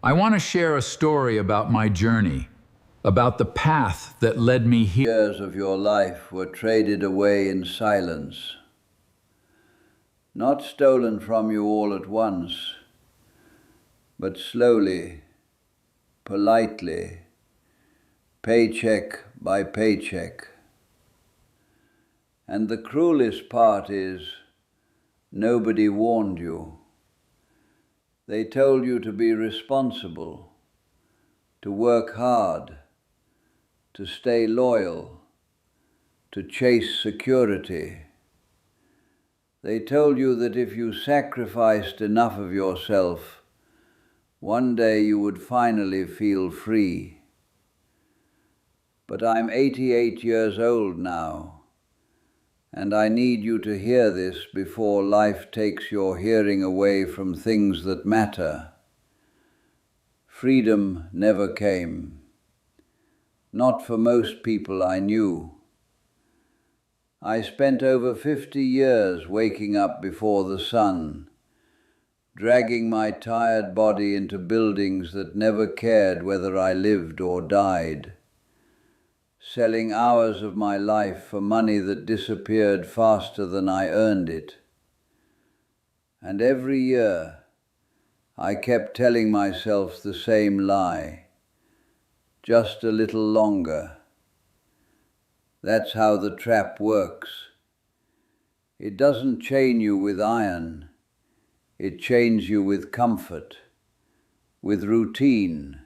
I want to share a story about my journey, about the path that led me here. Years of your life were traded away in silence, not stolen from you all at once, but slowly, politely, paycheck by paycheck. And the cruelest part is, nobody warned you. They told you to be responsible, to work hard, to stay loyal, to chase security. They told you that if you sacrificed enough of yourself, one day you would finally feel free. But I'm 88 years old now, and I need you to hear this before life takes your hearing away from things that matter. Freedom never came. Not for most people I knew. I spent over 50 years waking up before the sun, dragging my tired body into buildings that never cared whether I lived or died, selling hours of my life for money that disappeared faster than I earned it. And every year, I kept telling myself the same lie, just a little longer. That's how the trap works. It doesn't chain you with iron, it chains you with comfort, with routine,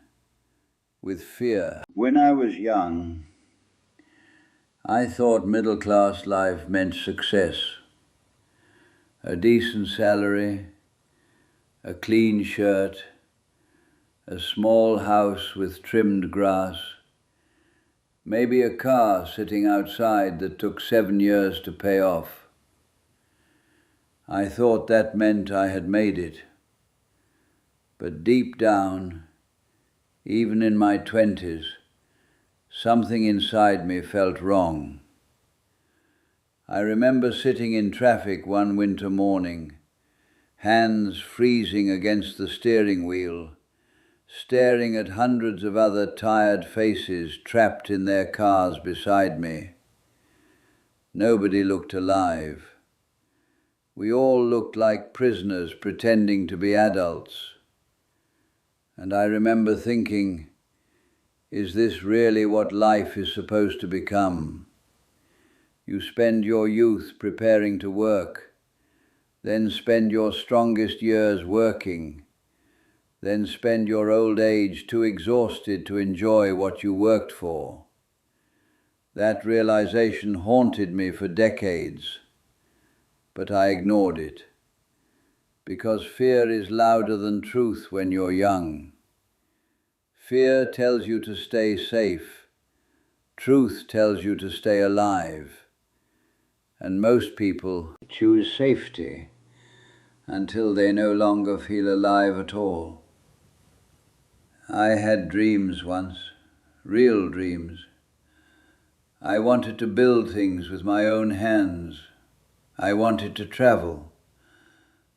with fear. When I was young, I thought middle-class life meant success. A decent salary, a clean shirt, a small house with trimmed grass, maybe a car sitting outside that took 7 years to pay off. I thought that meant I had made it. But deep down, even in my 20s, something inside me felt wrong. I remember sitting in traffic one winter morning, hands freezing against the steering wheel, staring at hundreds of other tired faces trapped in their cars beside me. Nobody looked alive. We all looked like prisoners pretending to be adults. And I remember thinking, is this really what life is supposed to become? You spend your youth preparing to work, then spend your strongest years working, then spend your old age too exhausted to enjoy what you worked for. That realization haunted me for decades, but I ignored it, because fear is louder than truth when you're young. Fear tells you to stay safe. Truth tells you to stay alive. And most people choose safety until they no longer feel alive at all. I had dreams once, real dreams. I wanted to build things with my own hands. I wanted to travel.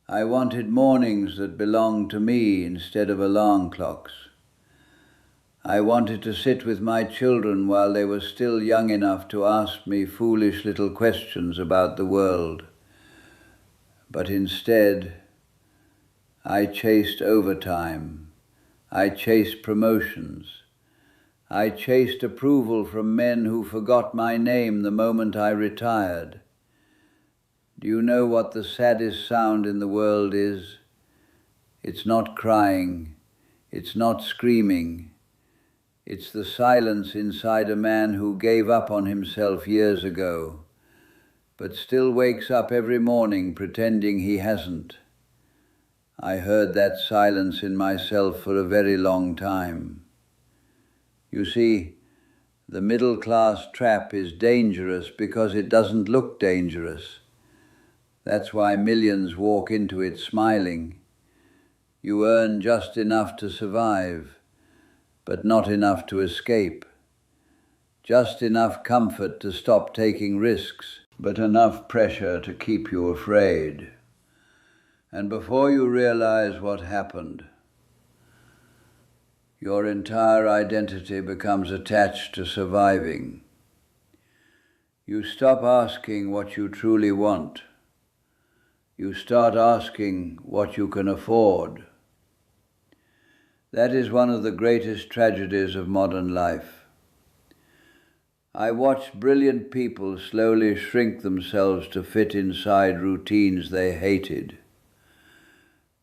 I wanted mornings that belonged to me instead of alarm clocks. I wanted to sit with my children while they were still young enough to ask me foolish little questions about the world. But instead, I chased overtime. I chased promotions. I chased approval from men who forgot my name the moment I retired. Do you know what the saddest sound in the world is? It's not crying. It's not screaming. It's the silence inside a man who gave up on himself years ago, but still wakes up every morning pretending he hasn't. I heard that silence in myself for a very long time. You see, the middle-class trap is dangerous because it doesn't look dangerous. That's why millions walk into it smiling. You earn just enough to survive, but not enough to escape. Just enough comfort to stop taking risks, but enough pressure to keep you afraid. And before you realize what happened, Your entire identity becomes attached to surviving. You stop asking what you truly want. You start asking what you can afford. That is one of the greatest tragedies of modern life. I watched brilliant people slowly shrink themselves to fit inside routines they hated.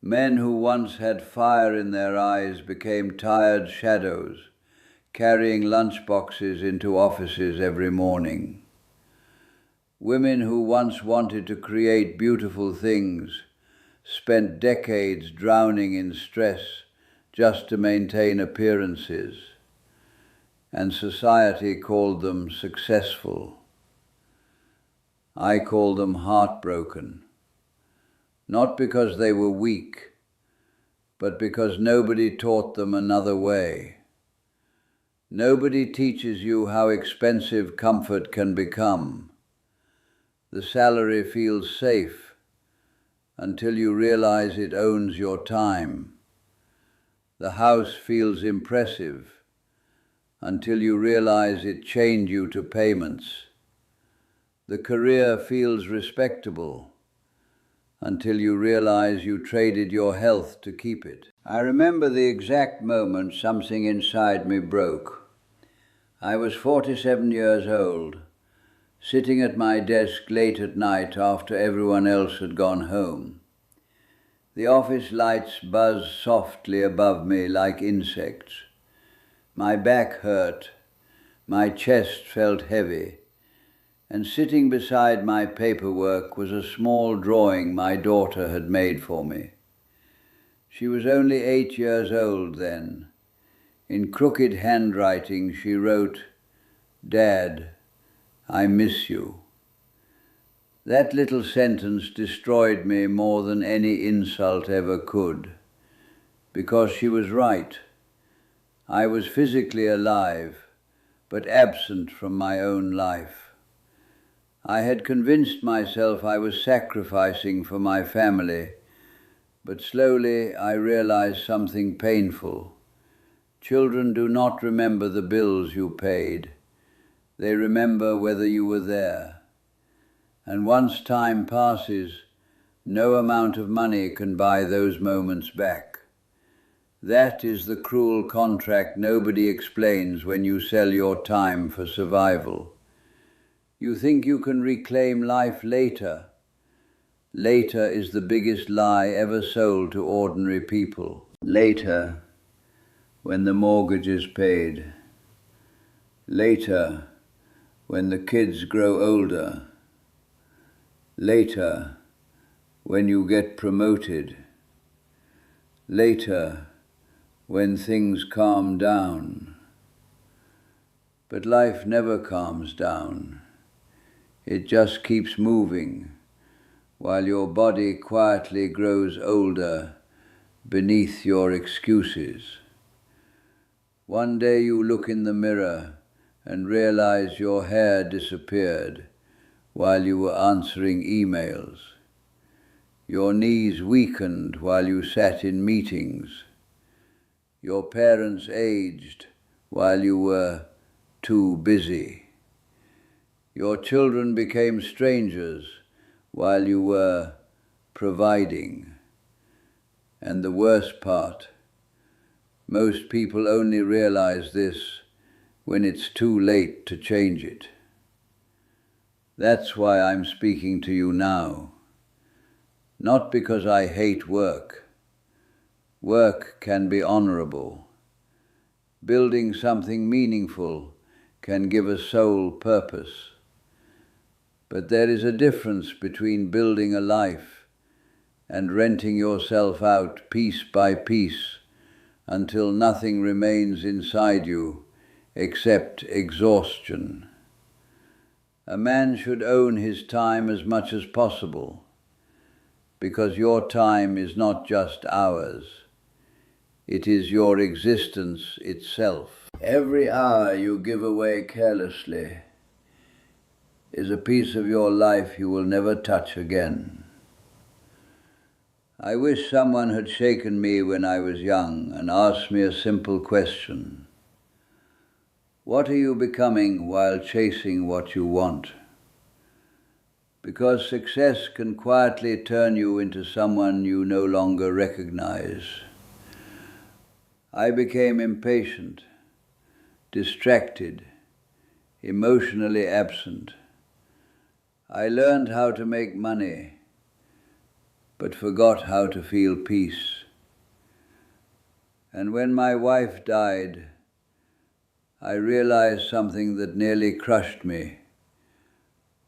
Men who once had fire in their eyes became tired shadows, carrying lunchboxes into offices every morning. Women who once wanted to create beautiful things spent decades drowning in stress just to maintain appearances, and society called them successful. I call them heartbroken, not because they were weak, but because nobody taught them another way. Nobody teaches you how expensive comfort can become. The salary feels safe until you realize it owns your time. The house feels impressive until you realize it chained you to payments. The career feels respectable until you realize you traded your health to keep it. I remember the exact moment something inside me broke. I was 47 years old, sitting at my desk late at night after everyone else had gone home. The office lights buzzed softly above me like insects. My back hurt, my chest felt heavy, and sitting beside my paperwork was a small drawing my daughter had made for me. She was only 8 years old then. In crooked handwriting she wrote, "Dad, I miss you." That little sentence destroyed me more than any insult ever could, because she was right. I was physically alive, but absent from my own life. I had convinced myself I was sacrificing for my family, but slowly I realized something painful. Children do not remember the bills you paid. They remember whether you were there. And once time passes, no amount of money can buy those moments back. That is the cruel contract nobody explains when you sell your time for survival. You think you can reclaim life later. Later is the biggest lie ever sold to ordinary people. Later, when the mortgage is paid. Later, when the kids grow older. Later, when you get promoted. Later, when things calm down. But life never calms down. It just keeps moving, while your body quietly grows older beneath your excuses. One day you look in the mirror and realize your hair disappeared while you were answering emails. Your knees weakened while you sat in meetings. Your parents aged while you were too busy. Your children became strangers while you were providing. And the worst part, most people only realize this when it's too late to change it. That's why I'm speaking to you now. Not because I hate work. Work can be honorable. Building something meaningful can give a soul purpose. But there is a difference between building a life and renting yourself out piece by piece until nothing remains inside you except exhaustion. A man should own his time as much as possible, because your time is not just hours. It is your existence itself. Every hour you give away carelessly is a piece of your life you will never touch again. I wish someone had shaken me when I was young and asked me a simple question. What are you becoming while chasing what you want? Because success can quietly turn you into someone you no longer recognize. I became impatient, distracted, emotionally absent. I learned how to make money, but forgot how to feel peace. And when my wife died, I realized something that nearly crushed me.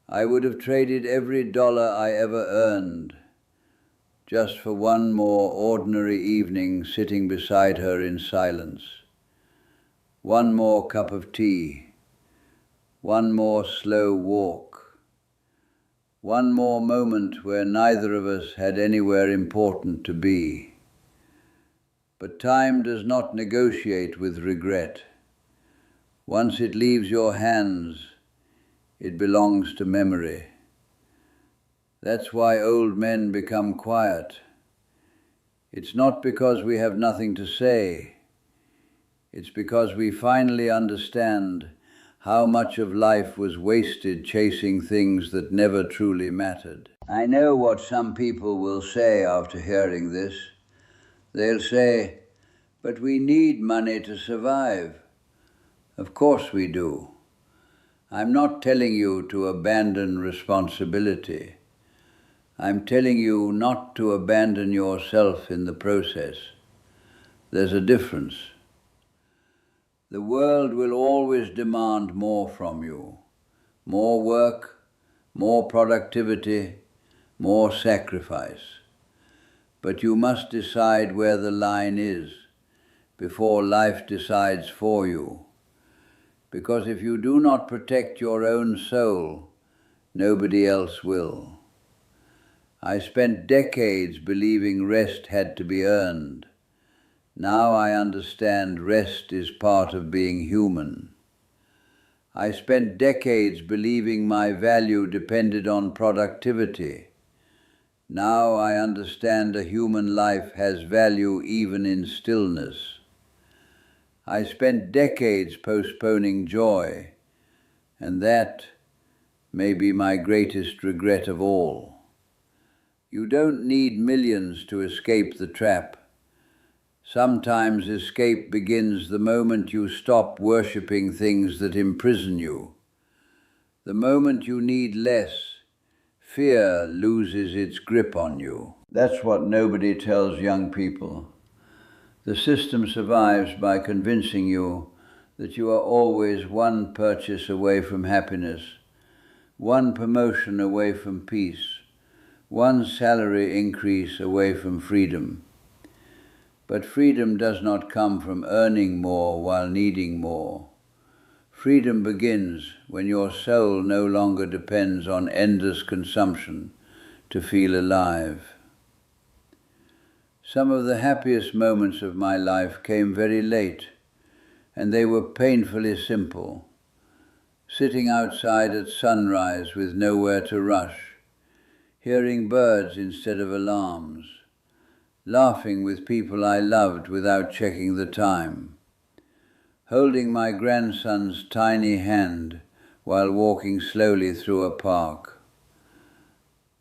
I would have traded every dollar I ever earned just for one more ordinary evening sitting beside her in silence, one more cup of tea, one more slow walk, one more moment where neither of us had anywhere important to be. But time does not negotiate with regret. Once it leaves your hands, it belongs to memory. That's why old men become quiet. It's not because we have nothing to say. It's because we finally understand how much of life was wasted chasing things that never truly mattered. I know what some people will say after hearing this. They'll say, "But we need money to survive." Of course we do. I'm not telling you to abandon responsibility. I'm telling you not to abandon yourself in the process. There's a difference. The world will always demand more from you. More work, more productivity, more sacrifice. But you must decide where the line is before life decides for you. Because if you do not protect your own soul, nobody else will. I spent decades believing rest had to be earned. Now I understand rest is part of being human. I spent decades believing my value depended on productivity. Now I understand a human life has value even in stillness. I spent decades postponing joy, and that may be my greatest regret of all. You don't need millions to escape the trap. Sometimes escape begins the moment you stop worshipping things that imprison you. The moment you need less, fear loses its grip on you. That's what nobody tells young people. The system survives by convincing you that you are always one purchase away from happiness, one promotion away from peace, one salary increase away from freedom. But freedom does not come from earning more while needing more. Freedom begins when your soul no longer depends on endless consumption to feel alive. Some of the happiest moments of my life came very late, and they were painfully simple. Sitting outside at sunrise with nowhere to rush, hearing birds instead of alarms, laughing with people I loved without checking the time, holding my grandson's tiny hand while walking slowly through a park.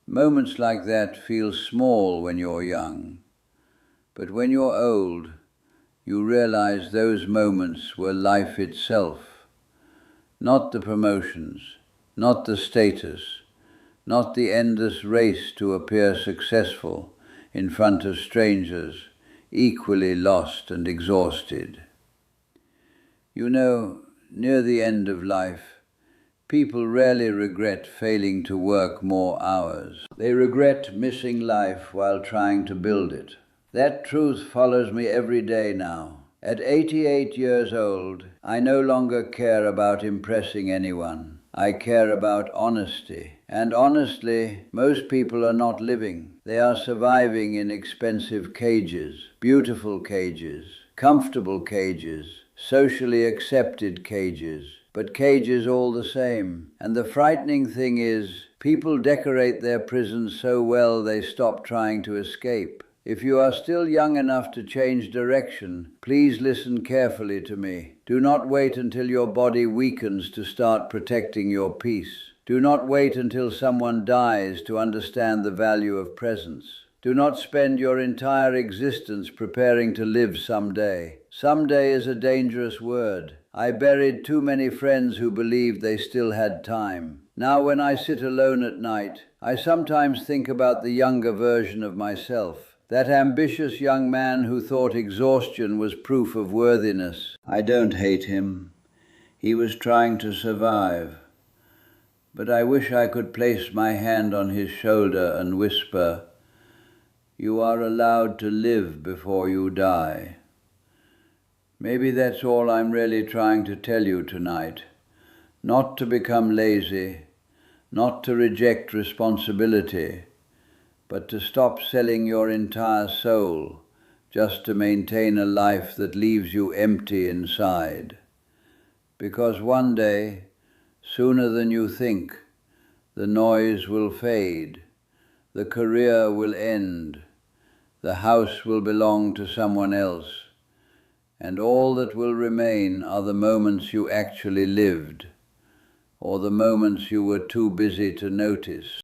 Moments like that feel small when you're young. But when you're old, you realize those moments were life itself. Not the promotions, not the status, not the endless race to appear successful in front of strangers, equally lost and exhausted. You know, near the end of life, people rarely regret failing to work more hours. They regret missing life while trying to build it. That truth follows me every day now. At 88 years old, I no longer care about impressing anyone. I care about honesty. And honestly, most people are not living. They are surviving in expensive cages, beautiful cages, comfortable cages, socially accepted cages, but cages all the same. And the frightening thing is, people decorate their prisons so well they stop trying to escape. If you are still young enough to change direction, please listen carefully to me. Do not wait until your body weakens to start protecting your peace. Do not wait until someone dies to understand the value of presence. Do not spend your entire existence preparing to live someday. Someday is a dangerous word. I buried too many friends who believed they still had time. Now when I sit alone at night, I sometimes think about the younger version of myself. That ambitious young man who thought exhaustion was proof of worthiness. I don't hate him. He was trying to survive. But I wish I could place my hand on his shoulder and whisper, "You are allowed to live before you die." Maybe that's all I'm really trying to tell you tonight. Not to become lazy, not to reject responsibility, but to stop selling your entire soul just to maintain a life that leaves you empty inside. Because one day, sooner than you think, the noise will fade, the career will end, the house will belong to someone else, and all that will remain are the moments you actually lived, or the moments you were too busy to notice.